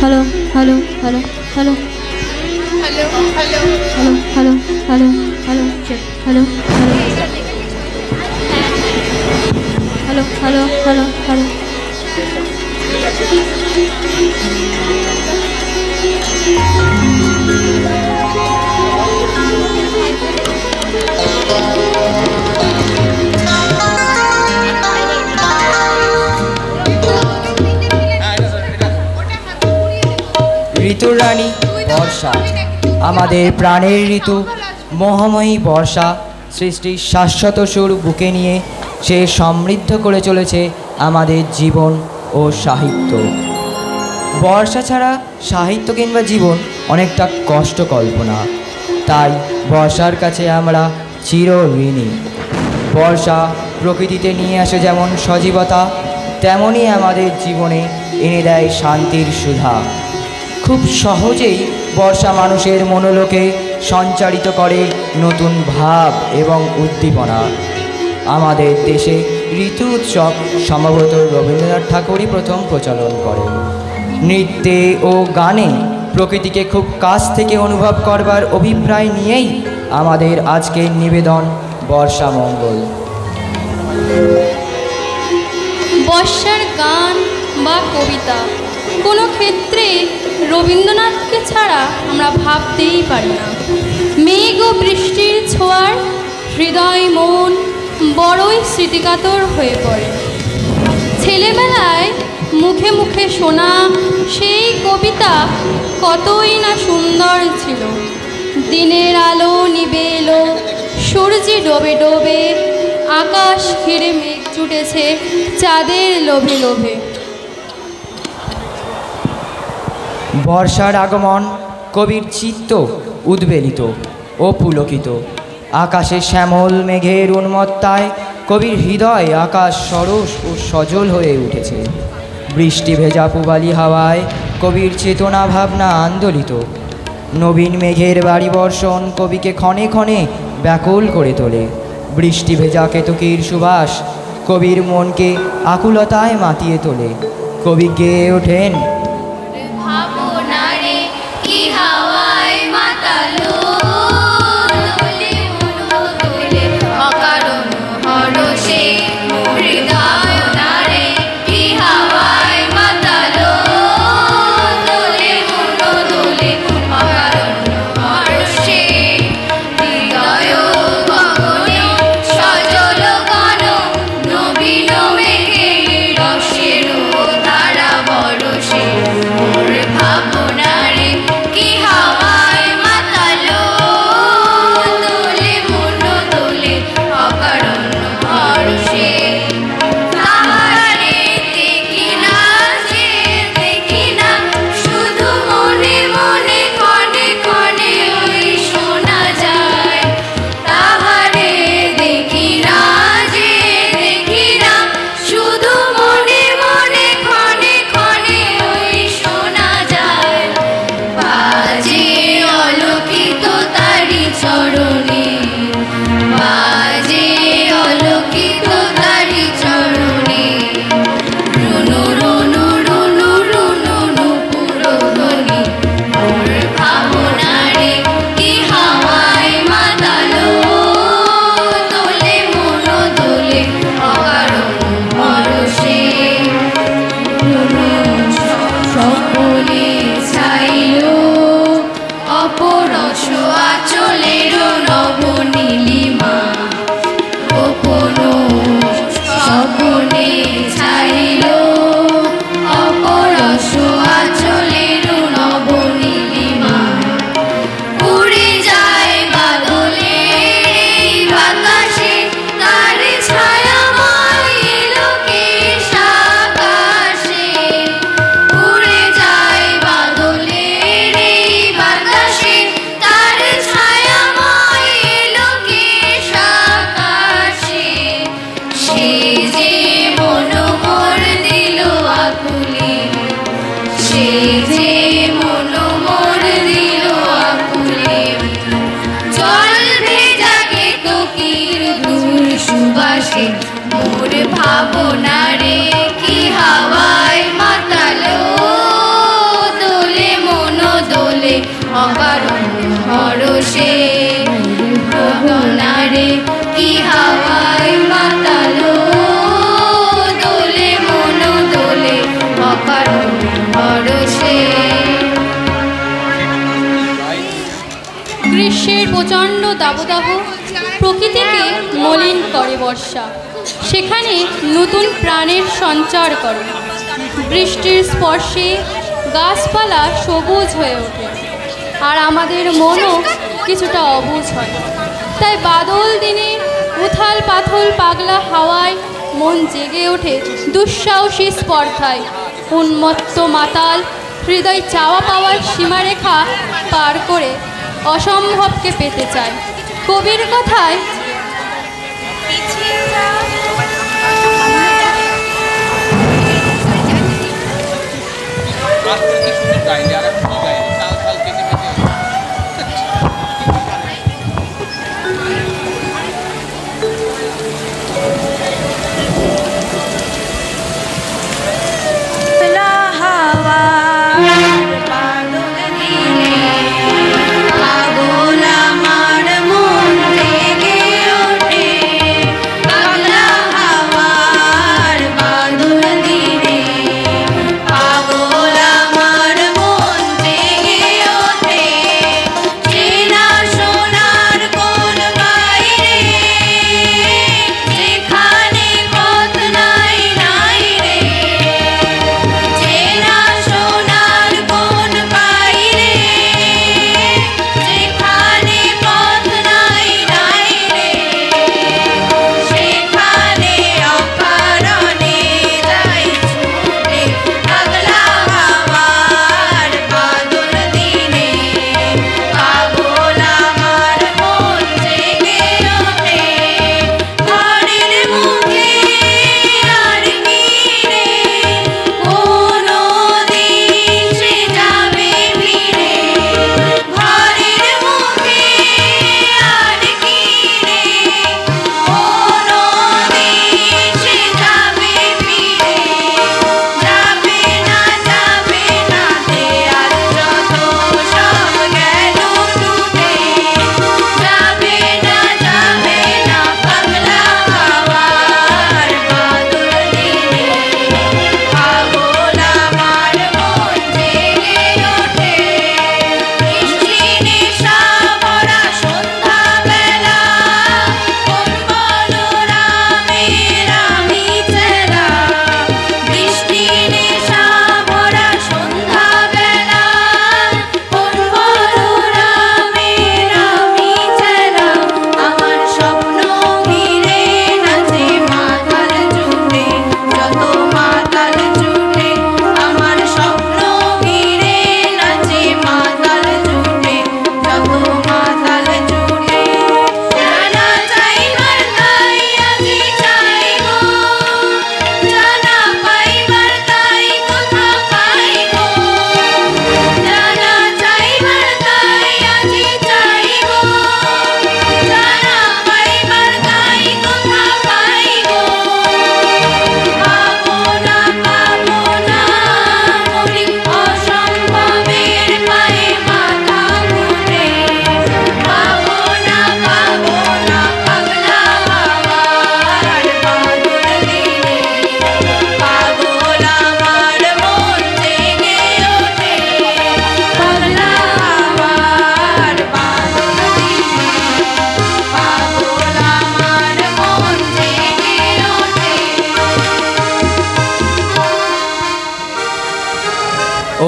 hello, hello, hello, hello, hello, hello, hello, hello, hello, hello, check, hello, hello, hello, hello, hello, hello. ঋতুর রানী বর্ষা, আমাদের প্রাণের ঋতু, মোহময়ী বর্ষা সৃষ্টির শাশ্বত সুর বুকে নিয়ে সে সমৃদ্ধ করে চলেছে আমাদের জীবন ও সাহিত্য। বর্ষা ছাড়া সাহিত্য কিংবা জীবন অনেকটা কষ্ট কল্পনা, তাই বর্ষার কাছে আমরা চির ঋণী। বর্ষা প্রকৃতিতে নিয়ে আসে যেমন সজীবতা, তেমনই আমাদের জীবনে এনে দেয় শান্তির সুধা। খুব সহজেই বর্ষা মানুষের মনোলোকে সঞ্চারিত করে নতুন ভাব এবং উদ্দীপনা। আমাদের দেশে ঋতু উৎসব সম্ভবত রবীন্দ্রনাথ ঠাকুরই প্রথম প্রচলন করেন। নৃত্যে ও গানে প্রকৃতিকে খুব কাছ থেকে অনুভব করবার অভিপ্রায় নিয়েই আমাদের আজকের নিবেদন বর্ষা মঙ্গল। বর্ষার গান বা কবিতা কোনো ক্ষেত্রে রবীন্দ্রনাথকে ছাড়া আমরা ভাবতেই পারি না। মেঘ ও বৃষ্টির ছোঁয়ার হৃদয় মন বড়ই স্মৃতিকাতর হয়ে পড়ে। ছেলেবেলায় মুখে মুখে শোনা সেই কবিতা কতই না সুন্দর ছিল। দিনের আলো নিবে এলো, সূর্যি ডোবে ডোবে, আকাশ ঘিরে মেঘ জুটেছে চাঁদের লোভে লোভে। বর্ষার আগমন কবির চিত্ত উদ্বেলিত ও পুলকিত। আকাশে শ্যামল মেঘের উন্মত্তায় কবির হৃদয় আকাশ সরস ও সজল হয়ে উঠেছে। বৃষ্টি ভেজা পূবালি হাওয়ায় কবির চেতনা ভাবনা আন্দোলিত। নবীন মেঘের বাড়ি বর্ষণ কবিকে ক্ষণে ক্ষণে ব্যাকুল করে তোলে। বৃষ্টি ভেজা কেতকীর সুবাস কবির মনকে আকুলতায় মাতিয়ে তোলে। কবি গেয়ে ওঠেন, গ্রীষ্মের প্রচণ্ড দাবদাহ প্রকৃতিকে মলিন করে বর্ষা, সেখানে নতুন প্রাণের সঞ্চার করে। বৃষ্টির স্পর্শে গাছপালা সবুজ হয়ে ওঠে, আর আমাদের মনও কিছুটা অবুঝ হয়। তাই বাদল দিনে উথাল পাথল পাগলা হাওয়ায় মন জেগে ওঠে দুঃসাহসী স্পর্ধায়। উন্মত্ত মাতাল হৃদয় চাওয়া পাওয়ার সীমারেখা পার করে অসম্ভবকে পেতে চায়। কবির কথায়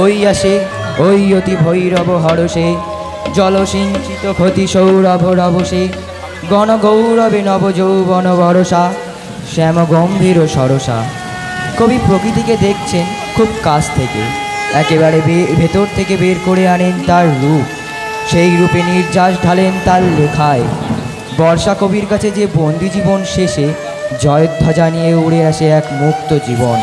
ওই আসে ওই অতি ভৈরব হরসে, জলসিঞ্চিত ক্ষতি সৌরভ রবসে, গণগৌরবে নবযৌবন বরসা, শ্যাম গম্ভীর সরসা। কবি প্রকৃতিকে দেখছেন খুব কাছ থেকে, একেবারে ভেতর থেকে বের করে আনেন তার রূপ, সেই রূপে নির্যাস ঢালেন তার লেখায়। বর্ষা কবির কাছে যে বন্দি জীবন শেষে জয়ধ্বজা নিয়ে উড়ে আসে এক মুক্ত জীবন।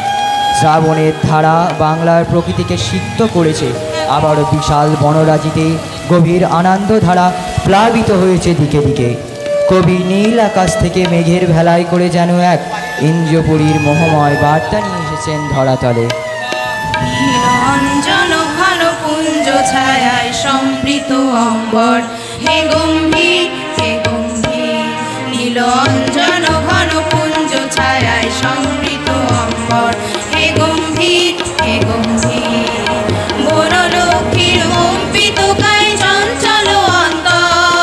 শ্রাবণের ধারা বাংলার প্রকৃতিকে সিক্ত করেছে, আবারও বিশাল বনরাজিতে গভীর আনন্দ ধারা প্লাবিত হয়েছে দিকে দিকে। কবি নীল আকাশ থেকে মেঘের ভেলায় করে যেন এক ইন্দ্রপুরীর মোহময় বার্তা নিয়ে এসেছেন ধরাতলে। নিরঞ্জন ঘন পুঞ্জ ছায়ায় সম্পৃত অম্বর, হে গম্ভীর হে গম্ভীর। নীলঞ্জন ঘন পুঞ্জ ছায়ায় সম্পৃত অম্বর, হে গম্ভীর হে গম্ভীর। বনলক্ষ্মীর কম্পিত কায় চঞ্চল অন্তর,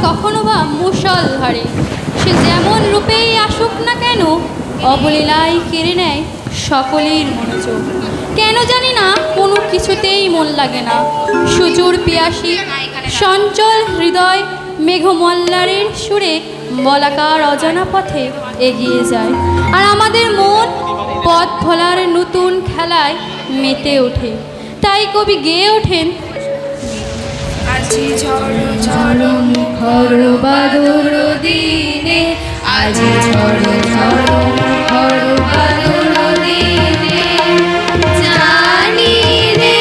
কখনো বা মুষলধারে। সে যেমন রূপেই আসুক না কেন, অবলীলায় কেড়ে নেয় সকলের মনোযোগ। কেন জানি না কোনো কিছুতেই মন লাগে না। সুজুর পিয়াসী চঞ্চল হৃদয় মেঘমল্লারের সুরে বলাকার অজানা পথে এগিয়ে যায়, আর আমাদের মন পথ ভোলার নতুন খেলায় মেতে ওঠে। তাই কবি গেয়ে ওঠেন, আজি ঝড় ঝড় মুখর বাদর দিনে, আজি ঝড় ঝড় মুখর বাদর দিনে, জানি রে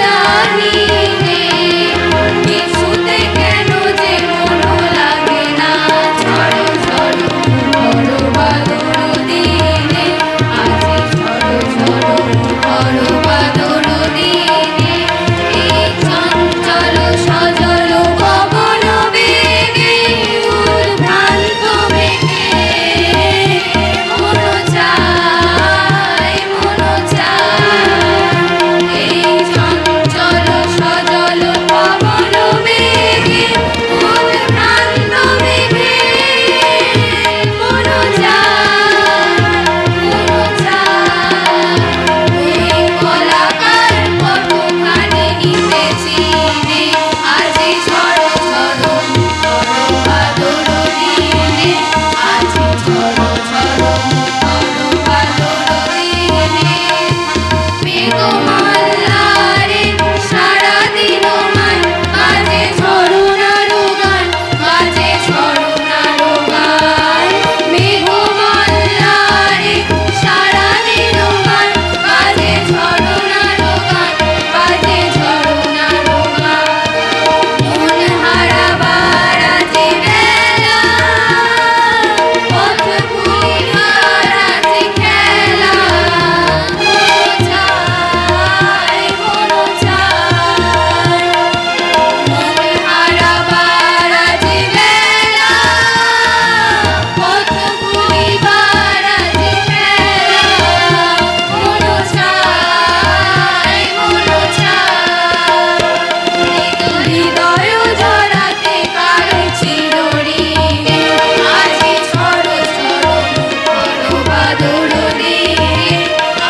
জানি রে কিছুতে কেন যে মন লাগে না। ঝড় ঝড় মুখর বাদর দিনে, আজি ঝড় ঝড় মুখর বাদর দিনে, এই চঞ্চল সজল পবন বেগে উদ্ভ্রান্ত বেগে মন চায় মন চায়। এই চঞ্চল সজল পবন বেগে উদ্ভ্রান্ত বেগে মন চায় মন চায়। এই কলাকার কতখানি নিতেছি রে, আজি ঝড় ঝড় মুখর বাদর দিনে, আজি ঝড় ঝড় মুখর বাদর দিনে। মেঘমাল্লারে সারাদিন মান বাজে ঝরনার গান, বাজে ঝরনার গান। মেঘমাল্লারে সারাদিন মান বাজে ঝরনার গান, বাজে ঝরনার গান। মন হারাবার আজি বেলা, পথ ভুলিবার আজি খেলা। মন চায় মন চায়। মন হারাবার আজি বেলা, পথ ভুলিবার আজি খেলা। মন চায় মন চায়। হৃদয় জড়াতে কার চিরঋণে, আজি ঝড় ঝড় মুখর বাদর দিনে,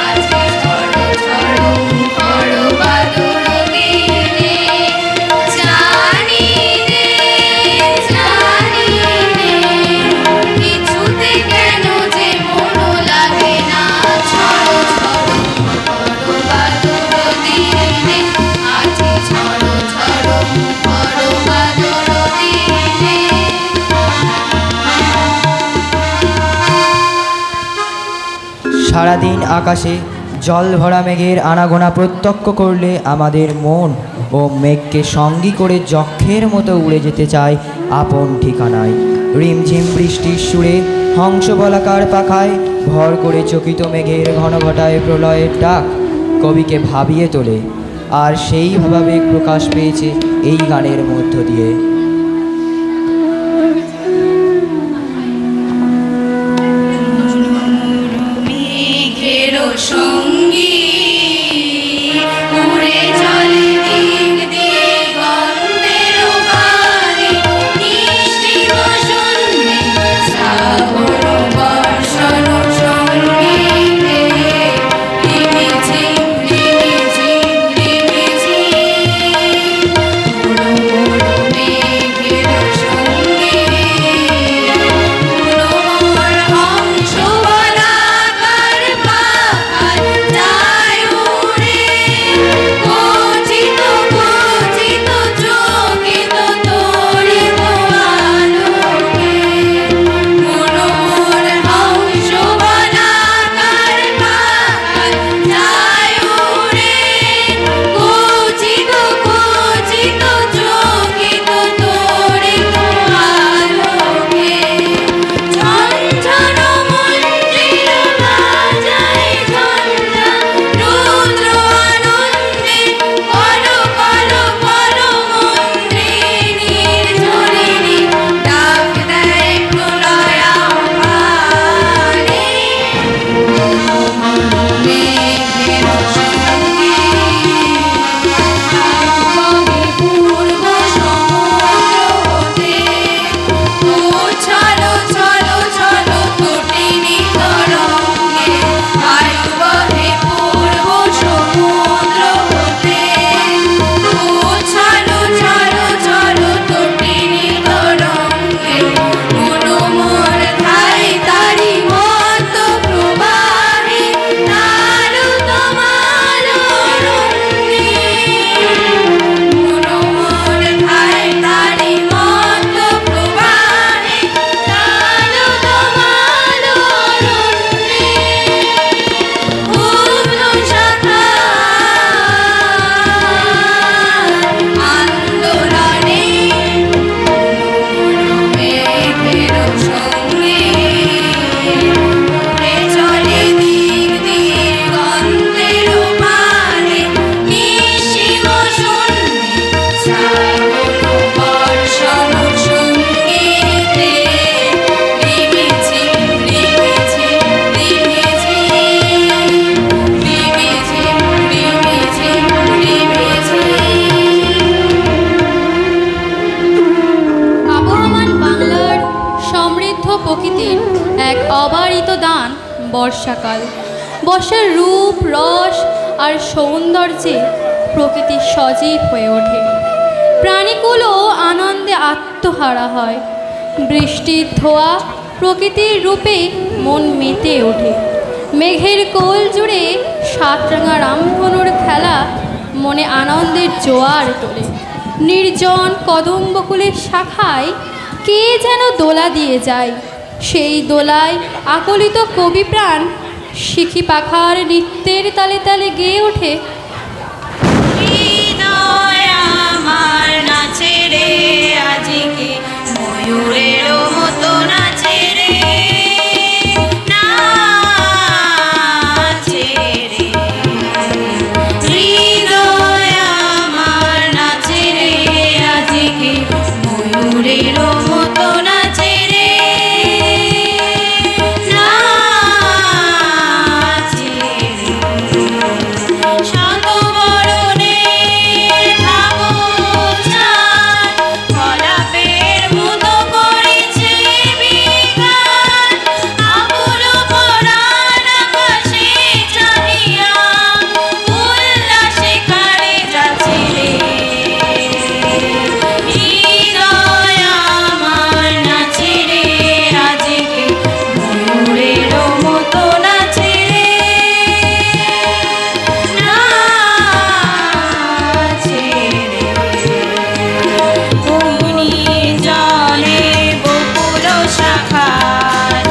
আজি ঝড় ঝড় মুখর বাদর দিনে। জানি রে জানি রে কিছুতে কেন যে মন লাগে না। ঝড় ঝড় মুখর বাদর দিনে, আজি ঝড় ঝড় মুখর বাদর দিনে। সারাদিন আকাশে জল ভরা মেঘের আনাগোনা প্রত্যক্ষ করলে আমাদের মন ও মেঘকে সঙ্গী করে যক্ষের মতো উড়ে যেতে চায় আপন ঠিকানায়। রিমঝিম বৃষ্টির সুরে হংস বলাকার পাখায় ভর করে চকিত মেঘের ঘন ঘটায় প্রলয়ের ডাক কবিকে ভাবিয়ে তোলে, আর সেই ভাবাবেগ প্রকাশ পেয়েছে এই গানের মধ্য দিয়ে। মেঘের সঙ্গী উড়ে চলে দিক দিগন্তের গানে, নিশ্চিত শূন্যে শ্রাবণ বর্ষণ সঙ্গীতে। রিমিঝিম রিমিঝিম রিমিঝিম মুড়ো মুড়ো মেঘের সঙ্গী, মুড়ো মোর হংস বলাকার পাখায় এক অবারিত দান বর্ষাকাল। বর্ষার রূপ রস আর সৌন্দর্যে প্রকৃতি সজীব হয়ে ওঠে। প্রাণীগুলো আনন্দে আত্মহারা হয়। বৃষ্টির ধোয়া প্রকৃতির রূপে মন মেতে ওঠে। মেঘের কোল জুড়ে সাতরাঙা রামধনুর খেলা মনে আনন্দের জোয়ার তোলে। নির্জন কদম্বকুলের শাখায় কে যেন দোলা দিয়ে যায়। সেই দোলায় আকলিত কবি প্রাণ শিখি পাখার নৃত্যের তালে তালে গেয়ে ওঠে। হৃদয় আমার নাচে রে আজকে ময়ূরের মতো নাচে রে, নাচে রে। হৃদয় আমার নাচে রে আজকে ময়ূরের মতো নাচে রে, নাচে রে। শত বরণের ভাবচাঁদ গোলাপের মতো করেছে বিগান, আকুল পরাণ আকাশে চাহিয়া উল্লাসে কারে যাচ্ছে রে। হৃদয় আমার নাচে রে আজকে ময়ূরের মতো নাচে রে, নাচে রে। অগ্নি জলে বকুল শাখায়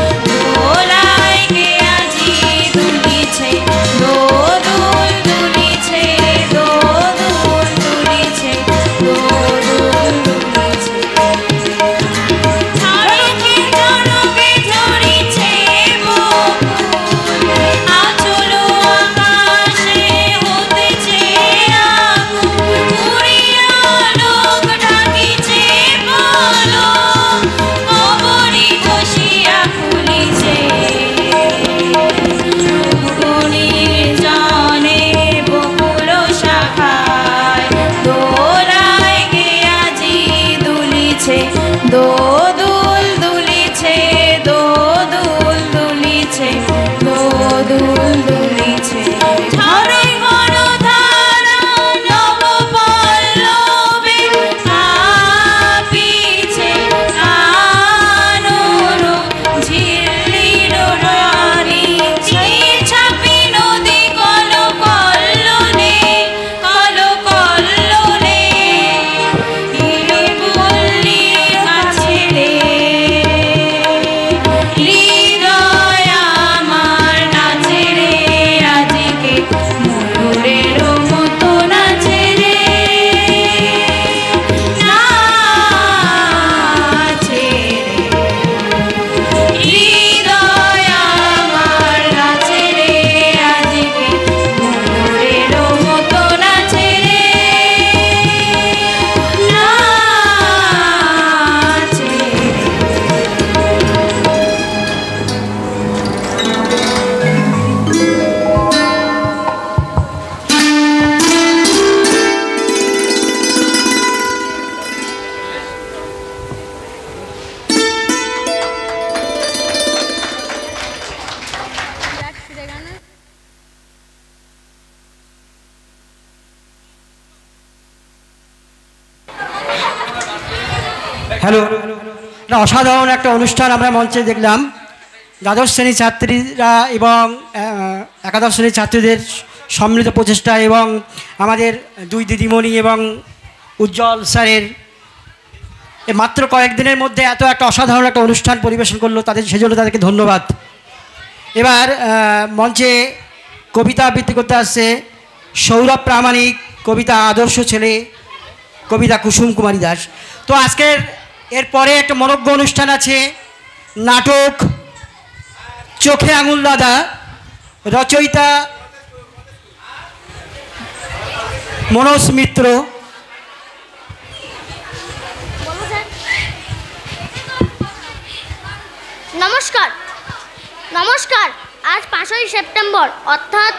দোলায় গে আজি দুলিছে, দোদুল দুলিছে, দোদুল দুলিছে, দোদুল দুলিছে। ঝড়কে ঝড়কে ঝরিছে বকুল, আচল আকাশে হতেছে আগুন, উড়িয়া লোক ডাকিছে বলো, কবরী বসিয়া খুলিছে। অগ্নির জলে বকুল শাখায় দোলায় গে আজি দুলিছে, দোদুল দুলিছে, দোদুল দুলিছে, দোদুল দুলিছে। ঝড়ে গণধারা নব পল্লবে কাঁপিছে কানন, ঝিল্লির রানী ছাপি নদী কল কল্লোলে, কল কল্লোলে। হিড়িবুল্লির কাছে রে হৃদয় আমার নাচে রে আজকে ময়ূরের মতো নাচে রে, নাচে রে। হৃদয় আমার নাচে রে আজকে ময়ূরের মতো নাচে রে, নাচে রে। হ্যালো, একটা অসাধারণ একটা অনুষ্ঠান আমরা মঞ্চে দেখলাম। দ্বাদশ শ্রেণীর ছাত্রীরা এবং একাদশ শ্রেণীর ছাত্রীদের সম্মিলিত প্রচেষ্টা এবং আমাদের দুই দিদিমণি এবং উজ্জ্বল স্যারের মাত্র কয়েকদিনের মধ্যে এত একটা অসাধারণ একটা অনুষ্ঠান পরিবেশন করলো, সেজন্য তাদেরকে ধন্যবাদ। এবার মঞ্চে কবিতা আবৃত্তি করতে আসছে সৌরভ প্রামাণিক, কবিতা আদর্শ ছেলে, কবিতা কুসুম কুমারী দাস। তো আজকের এরপরে একটা মনোজ্ঞ অনুষ্ঠান আছে, নাটক চোখে আঙুল দাদা, রচয়িতা মনোজ মিত্র। নমস্কার নমস্কার আজ 5ই সেপ্টেম্বর অর্থাৎ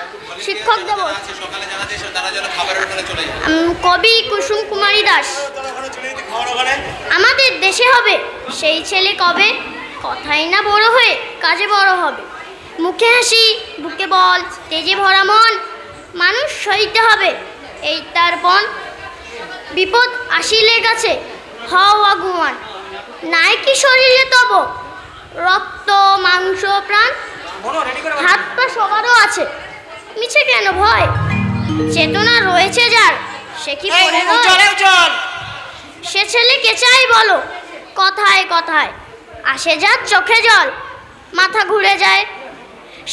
শিক্ষক দিবস। কবি কুসুম কুমারী দাস। আমাদের দেশে হবে সেই ছেলে কবে, কথাই না বড় হয়ে কাজে বড় হবে। মুখে হাসি, বুকে বল, তেজে ভরা মন, মানুষ সইতে হবে এই তার পণ। বিপদ আসিলে কাছে হও আগুয়ান, নাই কি শরীরে তব রক্ত মাংস প্রাণ। হাত পা সবারও আছে, মিছে কেন ভয়, চেতনা রয়েছে যার সে কি পড়ে রয়? সে ছেলে কে চাই বলো, কথায় কথায় আসে যার চোখে জল, মাথা ঘুরে যায়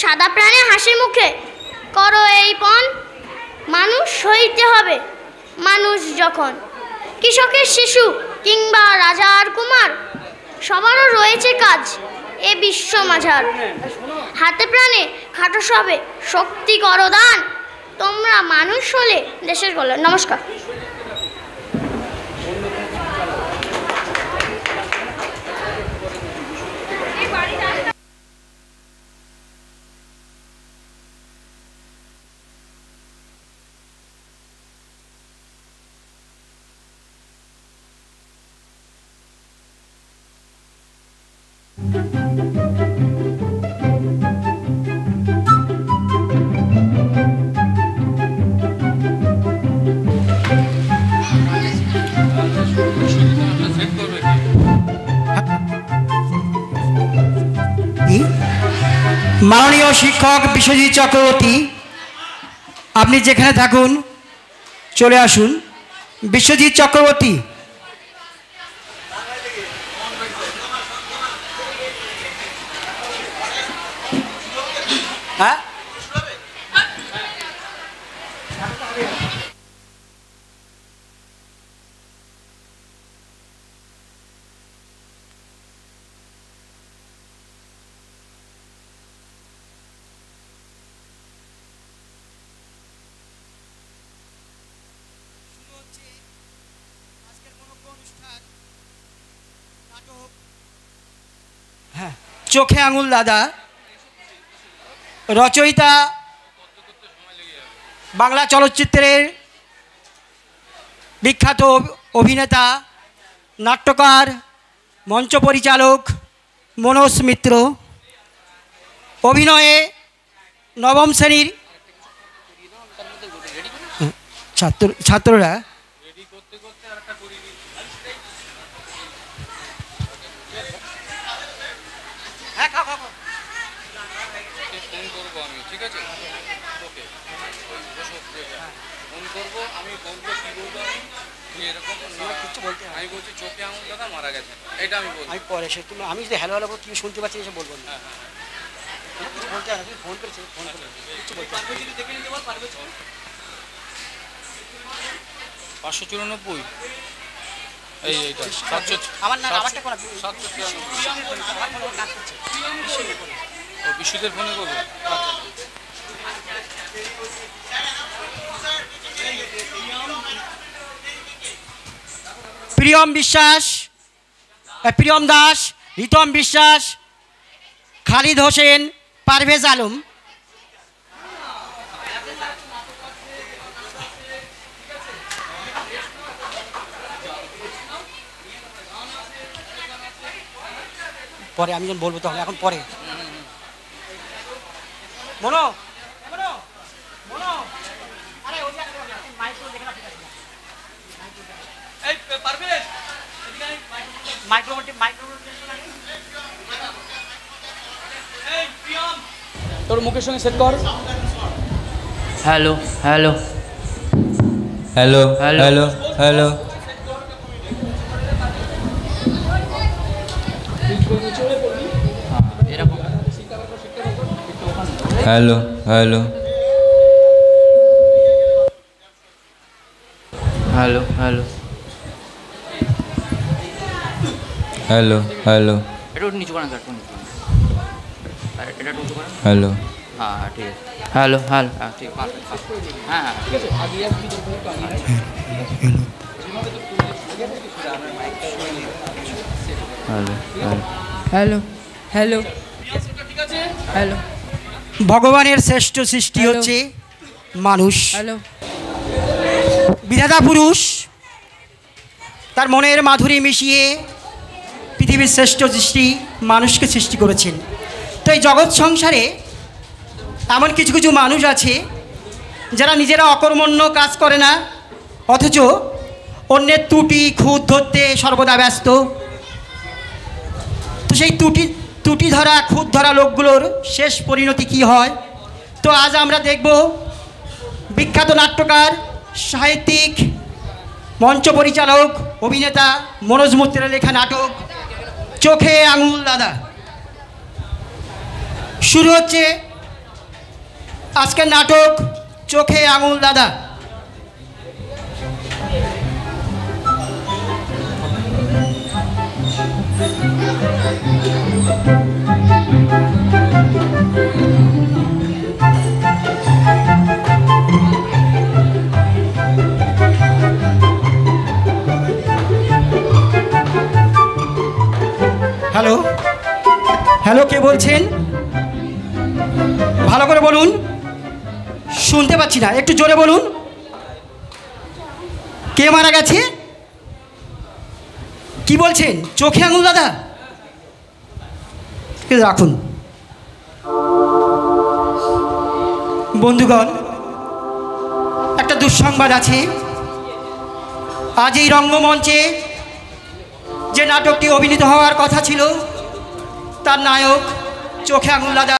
সাদা প্রাণে হাসি মুখে করো এই পণ। মানুষ হইতে হবে মানুষ যখন, কৃষকের শিশু কিংবা রাজার কুমার, সবারও রয়েছে কাজ এ বিশ্ব মাঝার। হাতে প্রাণে খাটো সবে শক্তি করো দান, তোমরা মানুষ হলে দেশের কল্যাণ। নমস্কার। মাননীয় শিক্ষক বিশ্বজিৎ চক্রবর্তী, আপনি যেখানে থাকুন চলে আসুন। বিশ্বজিৎ চক্রবর্তী, হ্যাঁ চোখে আঙুল দাদা, রচয়িতা বাংলা চলচ্চিত্রের বিখ্যাত অভিনেতা, নাট্যকার, মঞ্চ পরিচালক মনোজ মিত্র। অভিনয়ে নবম শ্রেণীর ছাত্ররা আমি বলছি চোখে আঙুল দাদা মারা গেছে, এটা আমি বলছি। আমি পরে সে তুমি, আমি যদি হ্যালো হ্যালো তুমি শুনতে পাচ্ছি এসে বলবো না, কিছু বলতে হবে না, তুমি ফোন করেছি ফোন করে কিছু বলতে হবে। 594 এই এইটা আমার না, আমারটা কোন 794 ও বিশুদের ফোনে করবো। প্রিয়ম বিশ্বাস, প্রিয়ম দাস, রিতম বিশ্বাস, খালিদ হোসেন, পারভেজ আলম। পরে আমি যখন বলবো তখন, এখন পরে মনো তোর মুখের সঙ্গে সেট কর। Hello hello hello hello hello এরকম hello hello hello hello hello hello এটা নিচু করেন স্যার, আর এটা উঁচু করেন। হ্যালো হ্যাঁ হ্যাঁ ঠিক আছে। হ্যালো হ্যালো হ্যাঁ ঠিক আছে, হ্যাঁ হ্যাঁ ঠিক আছে। Hello hello hello. ভগবানের শ্রেষ্ঠ সৃষ্টি হচ্ছে মানুষ। হ্যালো। বিধাতা পুরুষ তার মনের মাধুরী মিশিয়ে পৃথিবীর শ্রেষ্ঠ সৃষ্টি মানুষকে সৃষ্টি করেছেন। তো এই জগৎ সংসারে এমন কিছু কিছু মানুষ আছে যারা নিজেরা অকর্মণ্য কাজ করে না, অথচ অন্যের ত্রুটি খুঁত ধরতে সর্বদা ব্যস্ত। তো সেই ত্রুটি ধরা খুঁত ধরা লোকগুলোর শেষ পরিণতি কী হয়, তো আজ আমরা দেখব বিখ্যাত নাট্যকার, সাহিত্যিক, মঞ্চ পরিচালক, অভিনেতা মনোজ মিত্রের লেখা নাটক চোখে আঙুল দাদা। শুরু হচ্ছে আজকের নাটক চোখে আঙুল দাদা। হ্যালো হ্যালো, কে বলছেন? ভালো করে বলুন, শুনতে পাচ্ছি না, একটু জোরে বলুন। কে মারা গেছে? কি বলছেন? চোখে আঙুল দাদা? রাখুন। বন্ধুগণ, একটা দুঃসংবাদ আছে। আজ এই রঙ্গমঞ্চে যে নাটকটি অভিনীত হওয়ার কথা ছিল, তার নায়ক চোখে আঙুল দাদা